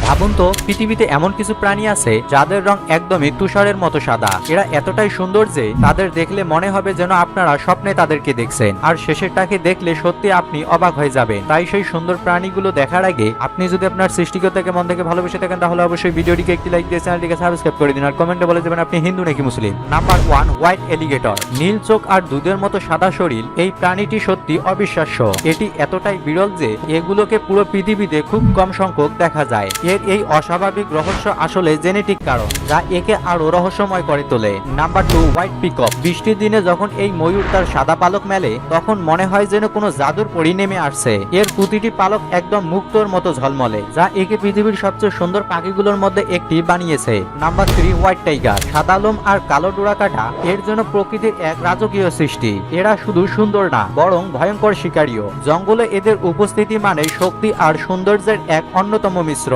ভাবুন তো, পৃথিবীতে এমন কিছু প্রাণী আছে যাদের রং একদমই তুষারের মতো সাদা। এরা এতটাই সুন্দর যে তাদের দেখলে মনে হবে যেন আপনারা স্বপ্নে তাদেরকে দেখছেন, আর শেষেরটাকে দেখলে সত্যি আপনি অবাক হয়ে যাবেন। তাই সেই সুন্দর প্রাণীগুলো দেখার আগে আপনি যদি আপনার সৃষ্টিকর্তাকে মন থেকে ভালোবেসে থাকেন, তাহলে অবশ্যই ভিডিওটিকে একটি লাইক দিয়ে চ্যানেলটিকে সাবস্ক্রাইব করে দিন, আর কমেন্টে বলে দেবেন আপনি হিন্দু নাকি মুসলিম। Number 1, white alligator. নীল চোখ আর দুধের মতো সাদা শরীর, এই প্রাণীটি সত্যি অবিশ্বাস্য। এটি এতটাই বিরল যে এগুলোকে পুরো পৃথিবীতে খুব কম সংখ্যক দেখা যায়। এর এই অস্বাভাবিক রহস্য আসলে জেনেটিক কারণ, যা একে আরো রহস্যময় করে তোলে। Number 2, white peacock. বৃষ্টির দিনে যখন এই ময়ূর তার সাদা পালক মেলে, তখন মনে হয় যেন কোনো জাদুর পরি নেমে আসছে। এর প্রতিটি পালক একদম মুক্তোর মতো ঝলমলে, যা একে পৃথিবীর সবচেয়ে সুন্দর পাখিগুলোর মধ্যে একটি বানিয়েছে। Number 3, white tiger. সাদা লোম আর কালো ডোরা কাটা এর জন্য প্রকৃতির এক রাজকীয় সৃষ্টি। এরা শুধু সুন্দর না, বরং ভয়ঙ্কর শিকারীও। জঙ্গলে এদের উপস্থিতি মানে শক্তি আর সৌন্দর্যের এক অন্যতম মিশ্রণ।